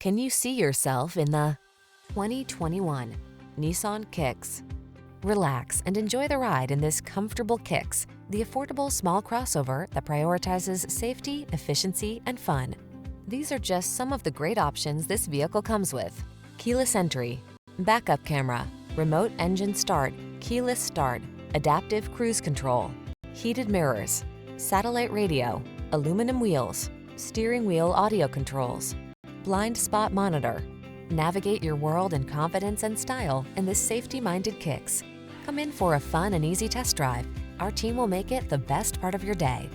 Can you see yourself in the 2021 Nissan Kicks? Relax and enjoy the ride in this comfortable Kicks, the affordable small crossover that prioritizes safety, efficiency, and fun. These are just some of the great options this vehicle comes with: keyless entry, backup camera, remote engine start, keyless start, adaptive cruise control, heated mirrors, satellite radio, aluminum wheels, steering wheel audio controls, blind spot monitor. Navigate your world in confidence and style in this safety-minded Kicks. Come in for a fun and easy test drive. Our team will make it the best part of your day.